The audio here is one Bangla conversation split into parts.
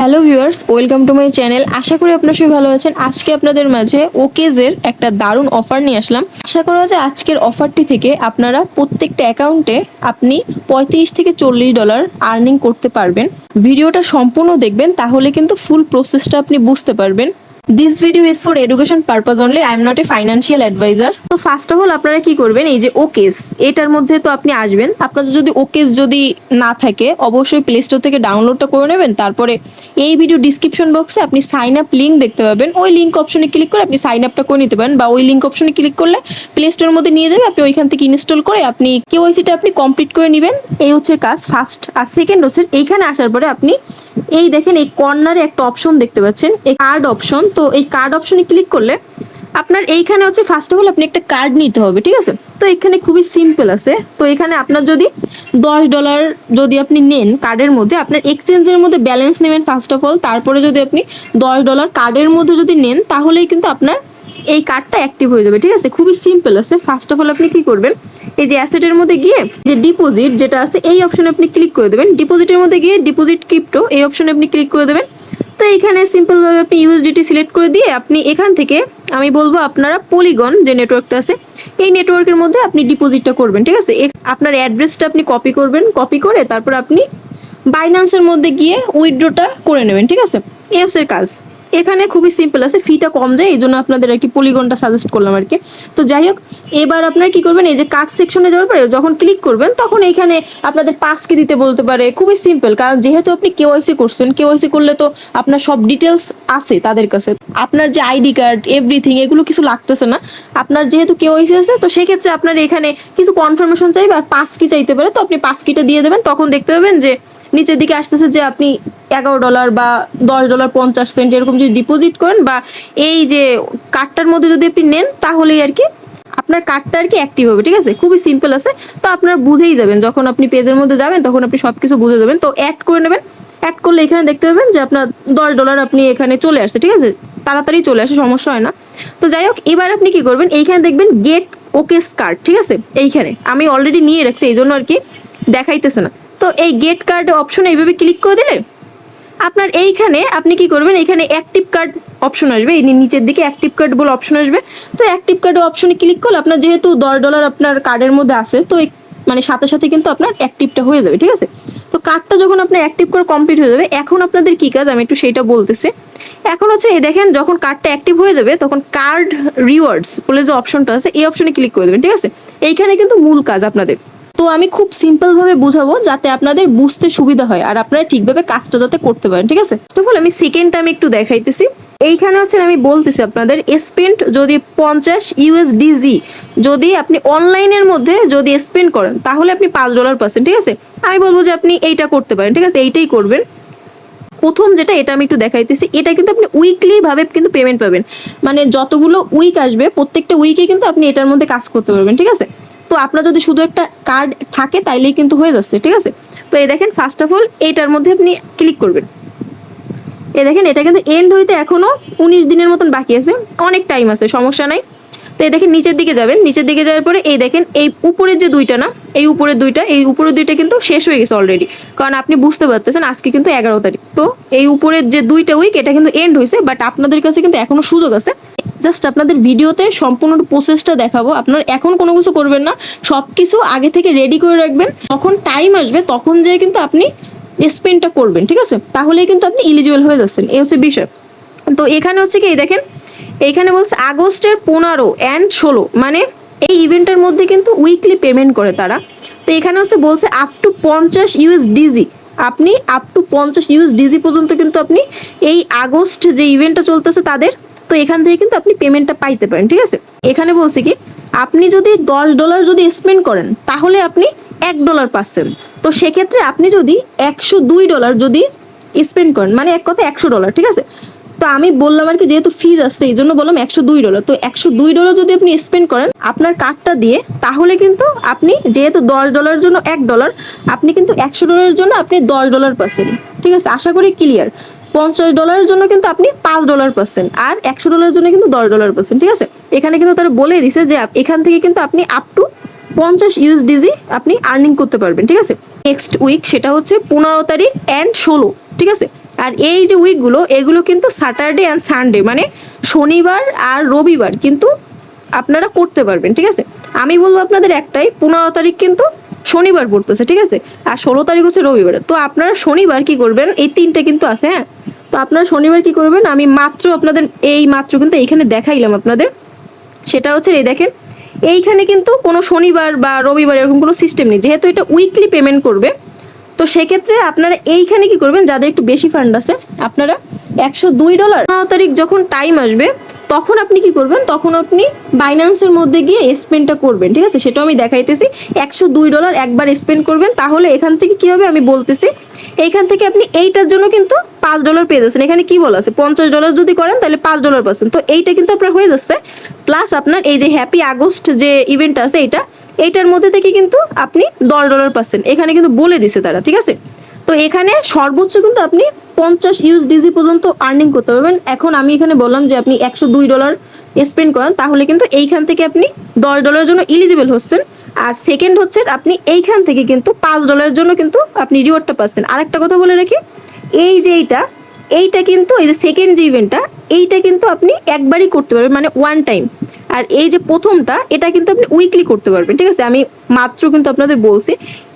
Hello viewers, welcome to my channel. আশা করি আপনারা সবাই ভালো আছেন। আজকে আপনাদের মাঝে ওকেজের একটা দারুণ অফার নিয়ে আসলাম। আশা করা যায় আজকের অফারটি থেকে আপনারা প্রত্যেকটা অ্যাকাউন্টে আপনি $35 থেকে $40 আর্নিং করতে পারবেন। ভিডিওটা সম্পূর্ণ দেখবেন, তাহলে কিন্তু ফুল প্রসেসটা আপনি বুঝতে পারবেন। This video is for education purpose only, I am not a financial advisor. তো ফার্স্ট অফ অল আপনারা কি করবেন, এই যে ওকেস এটার মধ্যে তো আপনি আসবেন। আপনাদের যদি ওকেস যদি না থাকে অবশ্যই প্লে স্টোর থেকে ডাউনলোডটা করে নেবেন। তারপরে এই ভিডিও ডিসক্রিপশন বক্সে আপনি সাইন আপ লিঙ্ক দেখতে পাবেন, ওই লিঙ্ক অপশনে ক্লিক করে আপনি সাইন আপটা করে নিতে পারেন, বা ওই লিঙ্ক অপশনে ক্লিক করলে প্লে স্টোরের মধ্যে নিয়ে যাবে, আপনি ওইখান থেকে ইনস্টল করে আপনি কেওয়াইসিটা আপনি কমপ্লিট করে নেবেন। এই হচ্ছে কাজ ফার্স্ট। আর সেকেন্ড হচ্ছে এইখানে আসার পরে আপনি এই দেখেন এই কর্নারে একটা অপশন দেখতে পাচ্ছেন, এই কার্ড অপশন। তো এই কার্ড অপশনে ক্লিক করলে আপনার এইখানে হচ্ছে ফার্স্ট অফ অল আপনি একটা কার্ড নিতে হবে, ঠিক আছে। তো এখানে খুবই সিম্পল আছে। তো এখানে আপনার যদি $10 যদি আপনি নেন কার্ডের মধ্যে, আপনার এক্সচেঞ্জের মধ্যে ব্যালেন্স নেবেন ফার্স্ট অফ অল। তারপরে যদি আপনি $10 কার্ডের মধ্যে যদি নেন, তাহলেই কিন্তু আপনার এই কার্ডটা অ্যাক্টিভ হয়ে যাবে, ঠিক আছে। খুবই সিম্পল আছে। ফার্স্ট অফ অল আপনি কি করবেন, এই যে অ্যাসেটের মধ্যে গিয়ে যে ডিপোজিট যেটা আছে এই অপশনে আপনি ক্লিক করে দেবেন। ডিপোজিটের মধ্যে গিয়ে ডিপোজিট ক্রিপ্টো এই অপশনে আপনি ক্লিক করে দেবেন। তো এইখানে সিম্পলভাবে আপনি ইউএসডিটি সিলেক্ট করে দিয়ে আপনি এখান থেকে আমি বলবো আপনারা পলিগন যে নেটওয়ার্কটা আছে এই নেটওয়ার্কের মধ্যে আপনি ডিপোজিটটা করবেন, ঠিক আছে। আপনার অ্যাড্রেসটা আপনি কপি করবেন, কপি করে তারপর আপনি বাইন্যান্সের মধ্যে গিয়ে উইথড্রটা করে নেবেন, ঠিক আছে। এর কাজ এখানে খুবই সিম্পল আছে, ফিটা কম যায়, এই জন্য আপনাদের আর কি পলিগনটা সাজেস্ট করলাম আর কি। তো যাই হোক, এবার আপনারা কি করবেন, এই যে কার্ড সেকশনে যাওয়ার পরে যখন ক্লিক করবেন তখন এইখানে আপনাদের পাস কি দিতে বলতে পারে। খুবই সিম্পল, কারণ যেহেতু আপনি কেওয়াইসি করছেন, কেওয়াইসি করলে তো আপনার সব ডিটেলস আছে তাদের কাছে। আপনার যে আইডি কার্ড এভরিথিং এগুলো কিছু লাগতেছে না। আপনার যেহেতু কেওয়াইসি আছে, তো সেক্ষেত্রে আপনার এখানে কিছু কনফার্মেশন চাইবে আর পাস কি চাইতে পারে। তো আপনি পাস কিটা দিয়ে দেবেন, তখন দেখতে পাবেন যে নিচের দিকে আসতেছে যে আপনি $11 বা $10.50 এরকম যদি ডিপোজিট করেন বা এই যে কার্ডটার মধ্যে যদি আপনি নেন, তাহলেই আর কি আপনার কার্ডটা আর কি অ্যাক্টিভ হবে, ঠিক আছে। খুবই সিম্পল আছে। তো আপনারা বুঝেই যাবেন, যখন আপনি পেজের মধ্যে যাবেন তখন আপনি সবকিছু বুঝে যাবেন। তো অ্যাড করে নেবেন। অ্যাড করলে এখানে দেখতে পাবেন যে আপনার $10 আপনি এখানে চলে আসছে, ঠিক আছে। তাড়াতাড়ি চলে আসে, সমস্যা হয় না। তো যাই হোক, এবার আপনি কি করবেন, এইখানে দেখবেন গেট ওকেস কার্ড, ঠিক আছে। এইখানে আমি অলরেডি নিয়ে রাখছি, এই জন্য আর কি দেখাইতেছে না। তো এই গেট কার্ড অপশনে এইভাবে ক্লিক করে দিলে আপনার এইখানে আপনি কি করবেন, এখানে অ্যাক্টিভ কার্ড অপশন আসবে, এই নিচের দিকে অ্যাক্টিভ কার্ড বলে অপশন আসবে। তো অ্যাক্টিভ কার্ড অপশনে ক্লিক করলে আপনার যেহেতু $10 আপনার কার্ডের মধ্যে আছে, তো মানে সাথে সাথে কিন্তু আপনার অ্যাক্টিভটা হয়ে যাবে, ঠিক আছে। তো কার্ডটা যখন আপনার অ্যাক্টিভ করে কমপ্লিট হয়ে যাবে, এখন আপনাদের কি কাজ আমি একটু সেইটা বলতেছি। এখন হচ্ছে এই দেখেন, যখন কার্ডটা অ্যাক্টিভ হয়ে যাবে তখন কার্ড রিওয়ার্ডস বলে যে অপশনটা আছে এই অপশনে ক্লিক করে দেবেন, ঠিক আছে। এইখানে কিন্তু মূল কাজ আপনাদের। তো আমি খুব সিম্পল ভাবে বুঝাবো যাতে আপনাদের বুঝতে সুবিধা হয় আর আপনারা ঠিকভাবে কাজটা যাতে করতে পারেন, ঠিক আছে। ফার্স্ট অফ অল আমি সেকেন্ড টাইম একটু দেখাইতেছি। এইখানে হচ্ছে আমি বলতেছি আপনাদের স্পেন্ড যদি $50 যদি আপনি অনলাইনের মধ্যে যদি স্পেন্ড করেন, তাহলে আপনি $5 পাচ্ছেন, ঠিক আছে। আমি বলবো যে আপনি এইটা করতে পারেন, ঠিক আছে, এইটাই করবেন। প্রথম যেটা এটা আমি একটু দেখাইতেছি, এটা কিন্তু আপনি উইকলি ভাবে কিন্তু পেমেন্ট পাবেন। মানে যতগুলো উইক আসবে প্রত্যেকটা উইকে কিন্তু আপনি এটার মধ্যে কাজ করতে পারবেন, ঠিক আছে। তো আপনার যদি শুধু একটা কার্ড থাকে তাইলেই কিন্তু হয়ে যাচ্ছে, ঠিক আছে। তো এই দেখেন ফার্স্ট অফ অল এইটার মধ্যে আপনি ক্লিক করবেন। এই দেখেন এটা কিন্তু এন্ড হইতে এখনো 19 দিনের মতন বাকি আছে, অনেক টাইম আছে, সমস্যা নাই। তো এই দেখেন নিচের দিকে যাবেন, নিচের দিকে যাওয়ার পরে এই দেখেন এই উপরের যে দুইটা না, এই উপরের দুইটা কিন্তু শেষ হয়ে গেছে অলরেডি। কারণ আপনি বুঝতে পারতেছেন আজকে কিন্তু 11 তারিখ। তো এই উপরের যে দুইটা উইক এটা কিন্তু এন্ড হয়েছে, বাট আপনাদের কাছে কিন্তু এখনো সুযোগ আছে। জাস্ট আপনাদের ভিডিওতে সম্পূর্ণ প্রসেসটা দেখাবো। আপনার এখন কোনো কিছু করবেন না, সবকিছু আগে থেকে রেডি করে রাখবেন। যখন টাইম আসবে তখন যেয়ে কিন্তু আপনি স্পেন্ডটা করবেন, ঠিক আছে। তাহলেই কিন্তু আপনি এলিজিবল হয়ে যাচ্ছেন, এই হচ্ছে বিষয়। তো এখানে হচ্ছে কি দেখেন, এইখানে বলছে আগস্টের 15 and 16, মানে এই ইভেন্টের মধ্যে কিন্তু উইকলি পেমেন্ট করে তারা। তো এখানে হচ্ছে বলছে আপ টু $50 আপনি আপ টু $50 পর্যন্ত কিন্তু আপনি এই আগস্ট যে ইভেন্টটা চলতেছে তাদের, তো এখান থেকে কিন্তু আপনি পেমেন্টটা পাইতে পারেন, ঠিক আছে। এখানে বলছে কি আপনি যদি $10 যদি স্পেন্ড করেন তাহলে আপনি $1 পাচ্ছেন। তো সেক্ষেত্রে আপনি যদি $102 যদি স্পেন্ড করেন, মানে এক কথা $100, ঠিক আছে। তো আমি বললাম আর কি যেহেতু ফিজ আসছে এই জন্য বললাম $102। তো $102 যদি আপনি স্পেন্ড করেন আপনার কার্ডটা দিয়ে, তাহলে কিন্তু আপনি যেহেতু $10 জন্য $1, আপনি কিন্তু $100 জন্য আপনি $10 পাচ্ছেন, ঠিক আছে। আশা করি ক্লিয়ার। $50 জন্য কিন্তু আপনি $5 পাচ্ছেন, আর $100 জন্য কিন্তু $10 পাচ্ছেন, ঠিক আছে। এখানে কিন্তু তারা বলে দিছে যে এখান থেকে কিন্তু আপনি আপ টু $50 আপনি আর্নিং করতে পারবেন, ঠিক আছে। নেক্সট উইক সেটা হচ্ছে 15 তারিখ and 16, ঠিক আছে। আর এই যে উইকগুলো এগুলো কিন্তু স্যাটারডে অ্যান্ড সানডে মানে শনিবার আর রবিবার কিন্তু আপনারা করতে পারবেন, ঠিক আছে। আমি বলবো আপনাদের একটাই, 15 তারিখ কিন্তু শনিবার পড়তেছে, ঠিক আছে, আর 16 তারিখ হচ্ছে রবিবার। তো আপনারা শনিবার কি করবেন, এই তিনটে কিন্তু আছে, হ্যাঁ। তো আপনারা শনিবার কি করবেন, আমি মাত্র আপনাদের এই মাত্র কিন্তু এইখানে দেখাইলাম আপনাদের, সেটা হচ্ছে এই দেখেন এইখানে কিন্তু কোনো শনিবার বা রবিবার এরকম কোনো সিস্টেম নেই, যেহেতু এটা উইকলি পেমেন্ট করবে। তো সেক্ষেত্রে আপনারা এইখানে কি করবেন, যাদের একটু বেশি ফান্ড আছে আপনারা $102 তারিখ যখন টাইম আসবে তখন আপনি কি করবেন, তখন আপনি বাইন্যান্সের মধ্যে গিয়ে স্পেন্ডটা করবেন, ঠিক আছে। সেটাও আমি দেখাইতেছি, $102 একবার স্পেন্ড করবেন, তাহলে এখান থেকে কি হবে আমি বলতেছি। এইখান থেকে আপনি এইটার জন্য কিন্তু $5 পেয়ে যাচ্ছেন। এখানে কি বলা আছে, $50 যদি করেন তাহলে $5 পাচ্ছেন। তো এইটা কিন্তু আপনার হয়ে যাচ্ছে, প্লাস আপনার এই যে হ্যাপি আগস্ট যে ইভেন্ট আছে এইটার মধ্যে থেকে কিন্তু আপনি $10 পাচ্ছেন, এখানে কিন্তু বলে দিছে তারা, ঠিক আছে। তো এখানে সর্বোচ্চ কিন্তু আপনি 50 ইউএসডিজি পর্যন্ত আর্নিং করতে পারবেন। এখন আমি এখানে বললাম যে আপনি $102 স্পেন্ড করেন, তাহলে কিন্তু এইখান থেকে আপনি $10 জন্য ইলিজিবল হচ্ছেন। আর সেকেন্ড হচ্ছে আপনি এইখান থেকে কিন্তু $5 জন্য কিন্তু আপনি রিওয়ার্ডটা পাচ্ছেন। আরেকটা কথা বলে রাখি, এই যে এইটা কিন্তু এই যে সেকেন্ড যে ইভেন্টটা এইটা কিন্তু আপনি একবারই করতে পারবেন, মানে ওয়ান টাইম। আর এই যে প্রথমটা এটা কিন্তু আপনি উইকলি করতে পারবেন, ঠিক আছে। আমি মাত্র কিন্তু আপনাদের বলছি,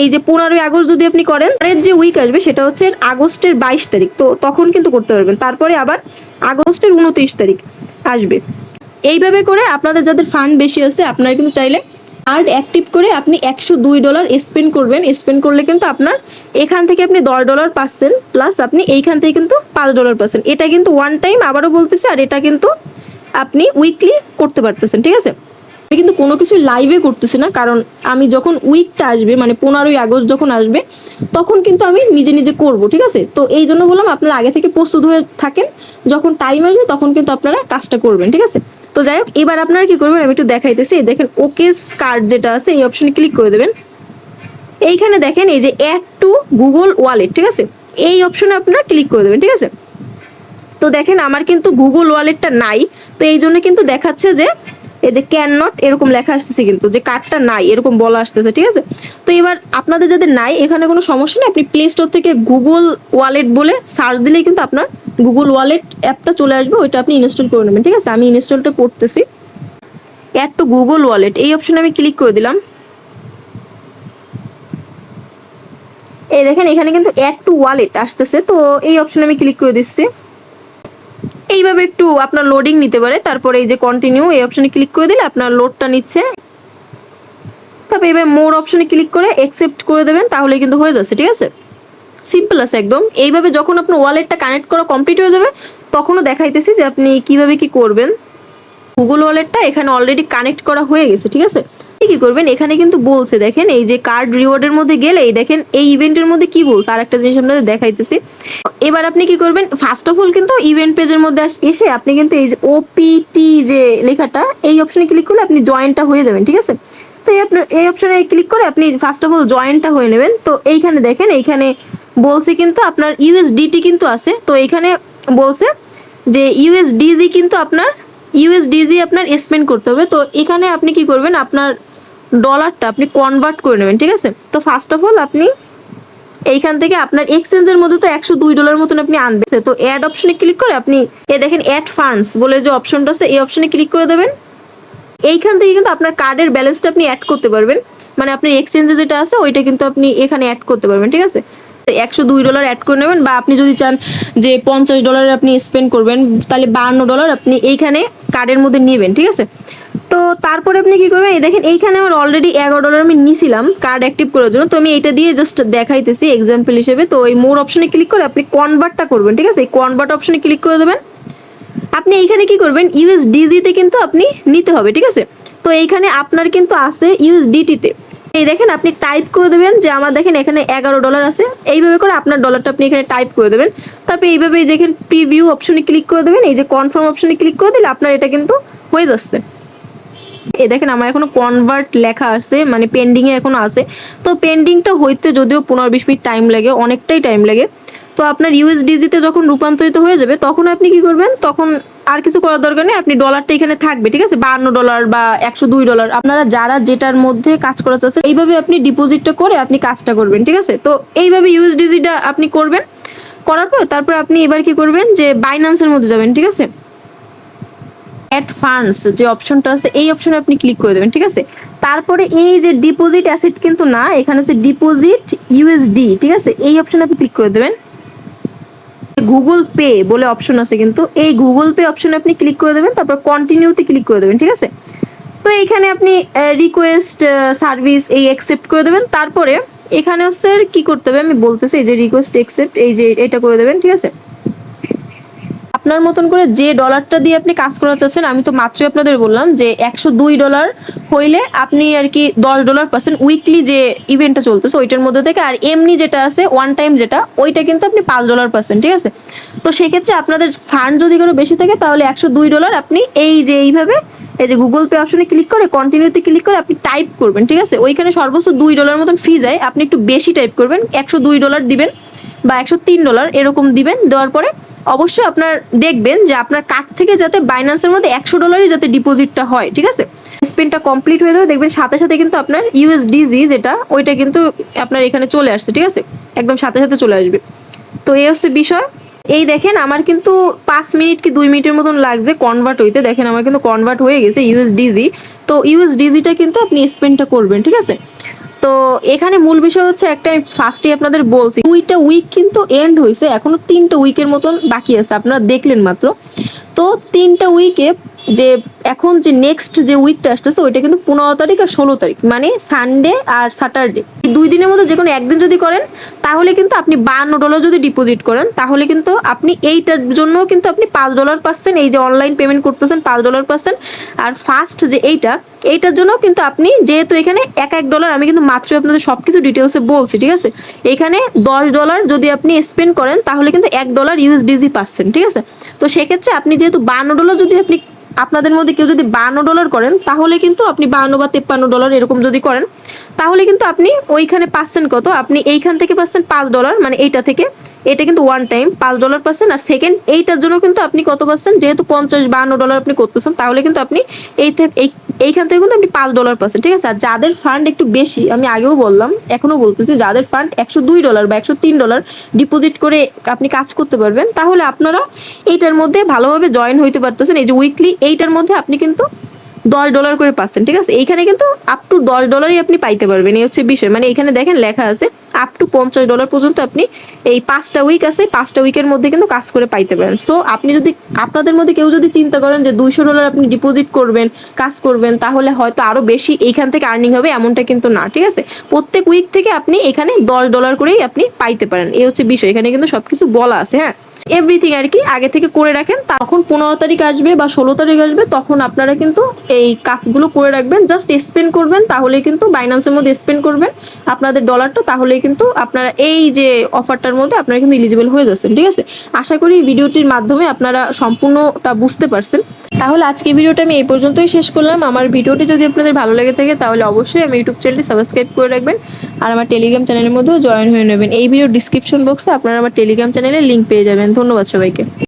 এই যে 15 আগস্ট যদি আপনি করেন, পরের যে উইক আসবে সেটা হচ্ছে আগস্টের 22 তারিখ, তো তখন কিন্তু করতে পারবেন। তারপরে আবার আগস্টের 29 তারিখ আসবে। এইভাবে করে আপনাদের যাদের ফান্ড বেশি আছে আপনারা কিন্তু চাইলে কার্ড অ্যাক্টিভ করে আপনি $102 স্পেন্ড করবেন। স্পেন্ড করলে কিন্তু আপনার এখান থেকে আপনি $10 পাচ্ছেন, প্লাস আপনি এইখান থেকে কিন্তু $5 পাচ্ছেন। এটা কিন্তু ওয়ান টাইম, আবারও বলতেছি, আর এটা কিন্তু আপনি উইকলি করতে পারতেছেন, ঠিক আছে। আমি কিন্তু কোনো কিছু লাইভে করতেছি না, কারণ আমি যখন উইকটা আসবে মানে 15 আগস্ট যখন আসবে তখন কিন্তু আমি নিজে নিজে করব, ঠিক আছে। তো এই জন্য বললাম আপনারা আগে থেকে প্রস্তুত হয়ে থাকেন, যখন টাইম আসবে তখন কিন্তু আপনারা কাজটা করবেন, ঠিক আছে। তো যাই হোক, এবার আপনারা কি করবেন আমি একটু দেখাইতেছি। দেখেন ওকেস কার্ড যেটা আছে এই অপশনে ক্লিক করে দেবেন। এইখানে দেখেন এই যে অ্যাড টু গুগল ওয়ালেট, ঠিক আছে, এই অপশনে আপনারা ক্লিক করে দেবেন, ঠিক আছে। তো দেখেন আমার কিন্তু গুগল ওয়ালেটটা নাই, তো এই জন্য কিন্তু দেখাচ্ছে যে এই যে ক্যান নট এরকম লেখা আসতেছে, কিন্তু যে কার্ডটা নাই এরকম বলা আসতেছে, ঠিক আছে। তো এবার আপনাদের যাদের নাই এখানে কোনো সমস্যা নেই, আপনি প্লে স্টোর থেকে গুগল ওয়ালেট বলে সার্চ দিলেই কিন্তু আপনার গুগল ওয়ালেট অ্যাপটা চলে আসবে, ওইটা আপনি ইনস্টল করে নেবেন, ঠিক আছে। আমি ইনস্টলটা করতেছি। অ্যাড টু গুগল ওয়ালেট এই অপশনে আমি ক্লিক করে দিলাম। এই দেখেন এখানে কিন্তু অ্যাড টু ওয়ালেট আসতেছে, তো এই অপশনে আমি ক্লিক করে দিচ্ছি। এইভাবে একটু আপনার লোডিং নিতে পারে, তারপরে এই যে কন্টিনিউ এই অপশনে ক্লিক করে দিলে আপনার লোডটা নিচ্ছে। তারপরে এবার মোর অপশনে ক্লিক করে অ্যাকসেপ্ট করে দেবেন, তাহলে কিন্তু হয়ে যাচ্ছে, ঠিক আছে। সিম্পল আছে একদম। এইভাবে যখন আপনার ওয়ালেটটা কানেক্ট করা কমপ্লিট হয়ে যাবে তখনও দেখাইতেছি যে আপনি কিভাবে কি করবেন। গুগল ওয়ালেটটা এখানে অলরেডি কানেক্ট করা হয়ে গেছে, ঠিক আছে। কি করবেন এখানে কিন্তু বলছে, দেখেন এই যে কার্ড রিওয়ার্ডের মধ্যে গেলে এই দেখেন এই ইভেন্টের মধ্যে কি বলছে, আর একটা জিনিস আপনাদের দেখাইতেছি। এবার আপনি কি করবেন, ফার্স্ট অফ অল কিন্তু ইভেন্ট পেজের মধ্যে এসে আপনি কিন্তু এই যে ওপিটি যে লেখাটা এই অপশনে ক্লিক করলে আপনি জয়েনটা হয়ে যাবেন, ঠিক আছে। তো আপনার এই অপশনে ক্লিক করে আপনি ফার্স্ট অফ অল জয়েনটা হয়ে নেবেন। তো এইখানে দেখেন এইখানে বলছে কিন্তু আপনার ইউএসডিটি কিন্তু আছে, তো এইখানে বলছে যে ইউএসডিজি কিন্তু আপনার ইউএসডিজি আপনার স্পেন্ড করতে হবে। তো এখানে আপনি কি করবেন, আপনার ডলারটা আপনি কনভার্ট করে নেবেন, ঠিক আছে। তো ফার্স্ট অফ অল আপনি এইখান থেকে আপনার এক্সচেঞ্জের মধ্যে তো $102 মতন আপনি আনবেন। তো অ্যাড অপশনে ক্লিক করে আপনি দেখেন অ্যাড ফান্ডস বলে যে অপশনটা আছে এই অপশনে ক্লিক করে দেবেন। এইখান থেকে কিন্তু আপনার কার্ডের ব্যালেন্সটা আপনি অ্যাড করতে পারবেন, মানে আপনার এক্সচেঞ্জে যেটা আছে ওইটা কিন্তু আপনি এখানে অ্যাড করতে পারবেন, ঠিক আছে। $102 অ্যাড করে নেবেন, বা আপনি যদি চান যে $50 আপনি স্পেন্ড করবেন তাহলে $52 আপনি এইখানে কার্ডের মধ্যে নেবেন, ঠিক আছে। তো তারপরে আপনি কি করবেন, এই দেখেন এইখানে আমার অলরেডি $11 আমি নিছিলাম কার্ড অ্যাক্টিভ করার জন্য, তো আমি এটা দিয়ে জাস্ট দেখাইতেছি এক্সাম্পল হিসেবে। তো এই মোর অপশনে ক্লিক করে আপনি কনভার্টটা করবেন, ঠিক আছে। এই কনভার্ট অপশনে ক্লিক করে দেবেন। আপনি এইখানে কি করবেন, ইউএসডিজিতে কিন্তু আপনি নিতে হবে, ঠিক আছে। তো এইখানে আপনার কিন্তু আছে ইউএসডিটিতে, এই দেখেন আপনি টাইপ করে দেবেন যে আমার দেখেন এখানে $11 আছে, এইভাবে করে আপনার ডলারটা আপনি এখানে টাইপ করে দেবেন। তারপরে এইভাবে দেখেন প্রিভিউ অপশনে ক্লিক করে দেবেন, এই যে কনফার্ম অপশনে ক্লিক করে দিলে আপনার এটা কিন্তু হয়ে যাচ্ছে। এই দেখেন আমার এখনো কনভার্ট লেখা আছে, মানে পেন্ডিং এ এখনো আছে। তো পেন্ডিংটা হইতে যদিও 15-20 মিনিট টাইম লাগে, অনেকটাই টাইম লাগে। তো আপনার ইউএসডিজিতে যখন রূপান্তরিত হয়ে যাবে তখন আপনি কি করবেন, তখন আর কিছু করার দরকার নেই, আপনি ডলারটা এখানে থাকবে, ঠিক আছে। $52 বা $102 আপনারা যারা যেটার মধ্যে কাজ করা চাচ্ছেন এইভাবে আপনি ডিপোজিটটা করে আপনি কাজটা করবেন, ঠিক আছে। তো এইভাবে ইউএসডিজিটা আপনি করবেন। করার পর তারপর আপনি এবার কি করবেন যে বাইন্যান্সের মধ্যে যাবেন, ঠিক আছে। অ্যাড ফান্ডস যে অপশনটা আছে এই অপশনে আপনি ক্লিক করে দেবেন, ঠিক আছে। তারপরে এই যে ডিপোজিট অ্যাসেট কিন্তু না, এখানে আছে ডিপোজিট ইউএসডি, ঠিক আছে, এই অপশনে আপনি ক্লিক করে দেবেন। গুগল পে বলে অপশন আছে কিন্তু, এই গুগল পে অপশনে আপনি ক্লিক করে দেবেন, তারপর কন্টিনিউতে ক্লিক করে দেবেন, ঠিক আছে। তো এইখানে আপনি রিকোয়েস্ট সার্ভিস এই অ্যাকসেপ্ট করে দেবেন। তারপরে এখানে হচ্ছে কি করতে হবে আমি বলতেছি, এই যে রিকোয়েস্ট অ্যাকসেপ্ট এই যে এটা করে দেবেন, ঠিক আছে। আপনার মতন করে যে ডলারটা দিয়ে আপনি কাজ করাতে চাচ্ছেন, আমি তো মাত্রই আপনাদের বললাম যে $102 হইলে আপনি আর কি $10 পাচ্ছেন উইকলি যে ইভেন্টটা চলতেছে ওইটার মধ্যে থেকে। আর এমনি যেটা আছে ওয়ান টাইম যেটা, ওইটা কিন্তু আপনি $5 পাচ্ছেন, ঠিক আছে। তো সেক্ষেত্রে আপনাদের ফান্ড যদি কোনো বেশি থাকে তাহলে $102 আপনি এই যে এইভাবে এই যে গুগল পে অপশনে ক্লিক করে কন্টিনিউতে ক্লিক করে আপনি টাইপ করবেন, ঠিক আছে। ওইখানে সর্বোচ্চ $2 মতন ফি যায়, আপনি একটু বেশি টাইপ করবেন, $102 দিবেন বা $103 এরকম দিবেন। দেওয়ার পরে অবশ্যই আপনার দেখবেন যে আপনার কার্ড থেকে যাতে বাইন্যান্সের মধ্যে $100 যাতে ডিপোজিটটা হয়, ঠিক আছে। স্পেনটা কমপ্লিট হয়ে যাবে, দেখবেন সাথে সাথে কিন্তু আপনার ইউএসডিজি যেটা ওইটা কিন্তু আপনার এখানে চলে আসছে, ঠিক আছে, একদম সাথে সাথে চলে আসবে। তো এই হচ্ছে বিষয়। এই দেখেন আমার কিন্তু 5 মিনিট কি 2 মিনিটের মতন লাগছে কনভার্ট হইতে, দেখেন আমার কিন্তু কনভার্ট হয়ে গেছে ইউএসডিজি। তো ইউএসডিজিটা কিন্তু আপনি স্পেনটা করবেন, ঠিক আছে। তো এখানে মূল বিষয় হচ্ছে একটা, আমি ফার্স্টে আপনাদের বলছি 2টা উইক কিন্তু এন্ড হয়েছে, এখনো 3টা উইকের মতন বাকি আছে, আপনারা দেখলেন মাত্র। তো 3টা উইকে যে এখন যে নেক্সট যে উইকটা আসতেছে ওইটা কিন্তু 15 তারিখ আর 16 তারিখ, মানে সানডে আর স্যাটারডে, 2 দিনের মধ্যে যে কোনো একদিন যদি করেন তাহলে কিন্তু আপনি $52 যদি ডিপোজিট করেন তাহলে কিন্তু আপনি এইটার জন্য কিন্তু আপনি $5 পাচ্ছেন, এই যে অনলাইন পেমেন্ট করতেছেন $5 পাচ্ছেন। আর ফার্স্ট যে এইটার জন্য কিন্তু আপনি যেহেতু এখানে $1 আমি কিন্তু মাত্র আপনাদের সবকিছু ডিটেলসে বলছি, ঠিক আছে। এখানে $10 যদি আপনি স্পেন্ড করেন তাহলে কিন্তু $1 ইউএসডিজি পাচ্ছেন, ঠিক আছে। তো সেক্ষেত্রে আপনি যেহেতু $52 যদি আপনি আপনাদের মধ্যে কেউ যদি $52 করেন তাহলে কিন্তু আপনি 52 বা $53 এরকম যদি করেন তাহলে কিন্তু আপনি ওইখানে পাচ্ছেন কত, আপনি এইখান থেকে পাচ্ছেন $5, মানে এইটা থেকে এটা কিন্তু ওয়ান টাইম $5 পাচ্ছেন। আর সেকেন্ড এইটার জন্য কিন্তু আপনি কত পাচ্ছেন, যেহেতু 50-52 আপনি করতেছেন তাহলে কিন্তু আপনি এইখান থেকে কিন্তু আপনি $5 পাচ্ছেন, ঠিক আছে। আর যাদের ফান্ড একটু বেশি, আমি আগেও বললাম এখনো বলতেছি, যাদের ফান্ড $102 বা $103 ডিপোজিট করে আপনি কাজ করতে পারবেন তাহলে আপনারা এইটার মধ্যে ভালোভাবে জয়েন হইতে পারতেছেন। এই যে উইকলি এইটার মধ্যে আপনি কিন্তু $10 করে পাচ্ছেন, ঠিক আছে। এইখানে কিন্তু আপ টু $10 আপনি পাইতে পারবেন, এই হচ্ছে বিষয়। মানে এখানে দেখেন লেখা আছে আপ টু $50 পর্যন্ত আপনি এই 5টা উইক আছে, 5টা উইকের মধ্যে কিন্তু কাজ করে পাইতে পারেন। সো আপনি যদি আপনাদের মধ্যে কেউ যদি চিন্তা করেন যে $200 আপনি ডিপোজিট করবেন কাজ করবেন তাহলে হয়তো আরো বেশি এইখান থেকে আর্নিং হবে, এমনটা কিন্তু না, ঠিক আছে। প্রত্যেক উইক থেকে আপনি এখানে $10 করেই আপনি পাইতে পারেন, এই হচ্ছে বিষয়। এখানে কিন্তু সবকিছু বলা আছে, হ্যাঁ, এভরিথিং আর কি আগে থেকে করে রাখেন, তখন 15 তারিখ আসবে বা 16 তারিখ আসবে তখন আপনারা কিন্তু এই কাজগুলো করে রাখবেন, জাস্ট স্পেন্ড করবেন, তাহলে কিন্তু বাইন্যান্সের মধ্যে স্পেন্ড করবেন আপনাদের ডলারটা, তাহলেই কিন্তু আপনারা এই যে অফারটার মধ্যে আপনারা কিন্তু এলিজিবল হয়ে যাচ্ছেন, ঠিক আছে। আশা করি ভিডিওটির মাধ্যমে আপনারা সম্পূর্ণটা বুঝতে পারছেন। তাহলে আজকে ভিডিওটা আমি এই পর্যন্তই শেষ করলাম। আমার ভিডিওটি যদি আপনাদের ভালো লেগে থাকে তাহলে অবশ্যই আমার ইউটিউব চ্যানেলটি সাবস্ক্রাইব করে রাখবেন আর আমার টেলিগ্রাম চ্যানেলের মধ্যেও জয়েন হয়ে নেবেন। এই ভিডিও ডিসক্রিপশন বক্সে আপনারা আমার টেলিগ্রাম চ্যানেলের লিঙ্ক পেয়ে যাবেন। ধন্যবাদ সবাইকে।